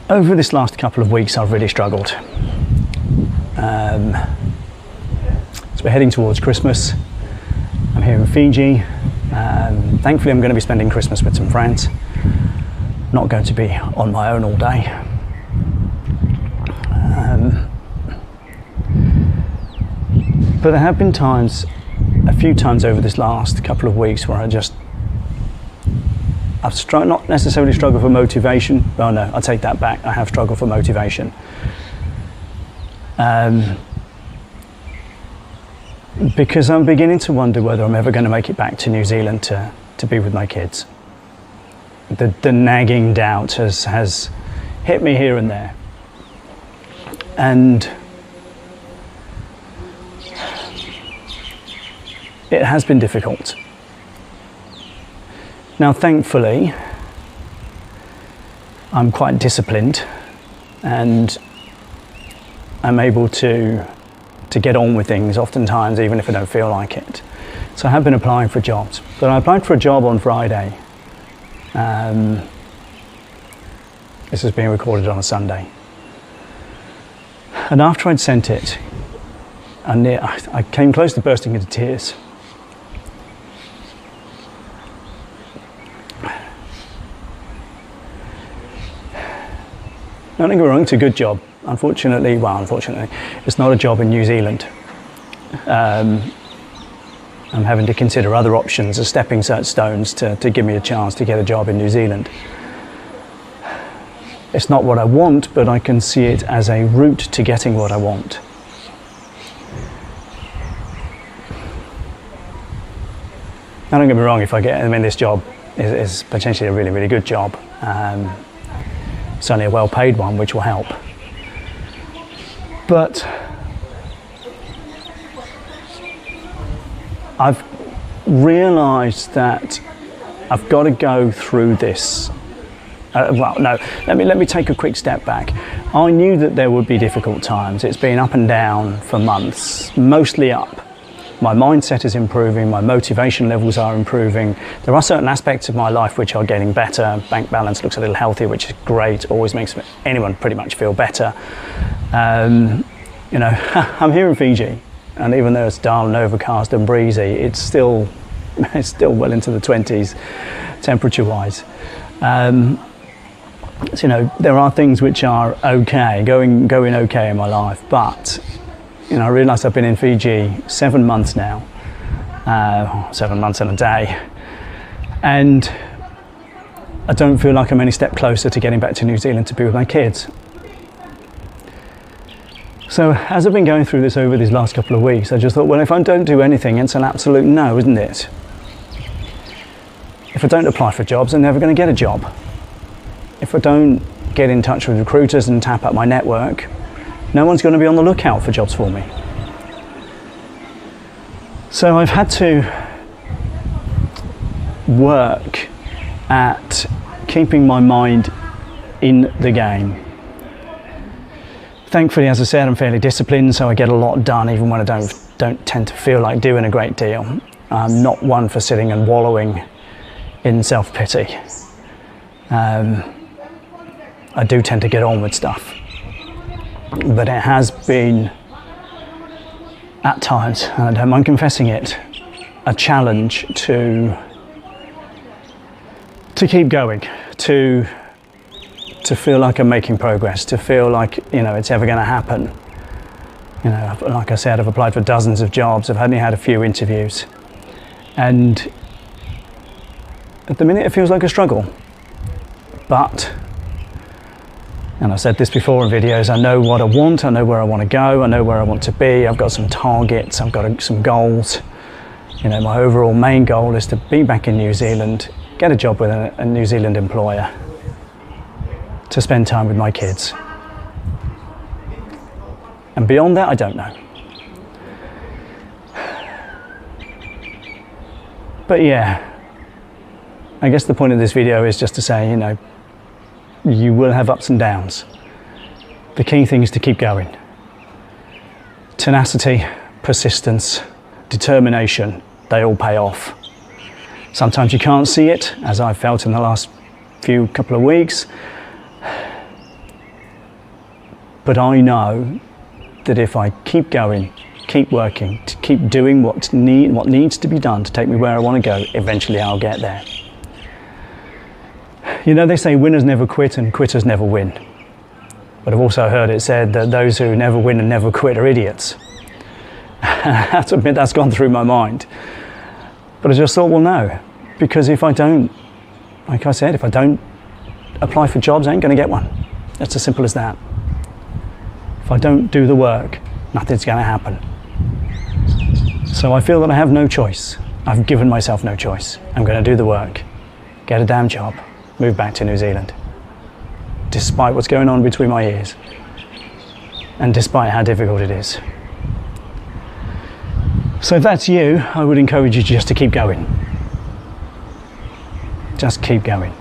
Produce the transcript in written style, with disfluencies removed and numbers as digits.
Over this last couple of weeks, I've really struggled. So we're heading towards Christmas. I'm here in Fiji. Thankfully, I'm going to be spending Christmas with some friends. Not going to be on my own all day. But there have been times, a few times over this last couple of weeks, where I've not necessarily struggled for motivation. Oh no, I take that back. I have struggled for motivation. Because I'm beginning to wonder whether I'm ever going to make it back to New Zealand to be with my kids. The nagging doubt has hit me here and there. And it has been difficult. Now, thankfully, I'm quite disciplined and I'm able to get on with things oftentimes, even if I don't feel like it. So I have been applying for jobs. But I applied for a job on Friday. This is being recorded on a Sunday. And after I'd sent it, I came close to bursting into tears. Don't get me wrong, it's a good job. Unfortunately, it's not a job in New Zealand. I'm having to consider other options as stepping stones to give me a chance to get a job in New Zealand. It's not what I want, but I can see it as a route to getting what I want. Now, don't get me wrong, this job is potentially a really, really good job. It's only a well-paid one, which will help. But I've realised that I've got to go through this. Let me take a quick step back. I knew that there would be difficult times. It's been up and down for months, mostly up. My mindset is improving, my motivation levels are improving. There are certain aspects of my life which are getting better. Bank balance looks a little healthier, which is great, always makes anyone pretty much feel better. I'm here in Fiji, and even though it's dull and overcast and breezy, it's still well into the 20s temperature-wise. There are things which are okay, going okay in my life, but I realise I've been in Fiji 7 months now, 7 months and a day, and I don't feel like I'm any step closer to getting back to New Zealand to be with my kids. So as I've been going through this over these last couple of weeks, I just thought, well, if I don't do anything, it's an absolute no, isn't it? If I don't apply for jobs, I'm never going to get a job. If I don't get in touch with recruiters and tap up my network, no one's going to be on the lookout for jobs for me. So I've had to work at keeping my mind in the game. Thankfully, as I said, I'm fairly disciplined, so I get a lot done even when I don't tend to feel like doing a great deal. I'm not one for sitting and wallowing in self-pity. I do tend to get on with stuff. But it has been, at times, and I don't mind confessing it, a challenge to keep going, to feel like I'm making progress, to feel like it's ever going to happen. Like I said, I've applied for dozens of jobs. I've only had a few interviews, and at the minute it feels like a struggle. But, and I've said this before in videos, I know what I want, I know where I want to go, I know where I want to be, I've got some targets, I've got some goals. My overall main goal is to be back in New Zealand, get a job with a New Zealand employer, to spend time with my kids. And beyond that, I don't know. But yeah, I guess the point of this video is just to say, you will have ups and downs. The key thing is to keep going. Tenacity, persistence, determination, they all pay off. Sometimes you can't see it, as I've felt in the last couple of weeks, But I know that if I keep going, keep working, to keep doing what needs to be done to take me where I want to go, eventually I'll get there. You know, they say winners never quit and quitters never win. But I've also heard it said that those who never win and never quit are idiots. I have to admit that's gone through my mind. But I just thought, well, no, because if I don't, like I said, if I don't apply for jobs, I ain't going to get one. It's as simple as that. If I don't do the work, nothing's going to happen. So I feel that I have no choice. I've given myself no choice. I'm going to do the work, get a damn job, move back to New Zealand, despite what's going on between my ears, and despite how difficult it is. So if that's you, I would encourage you just to keep going. Just keep going.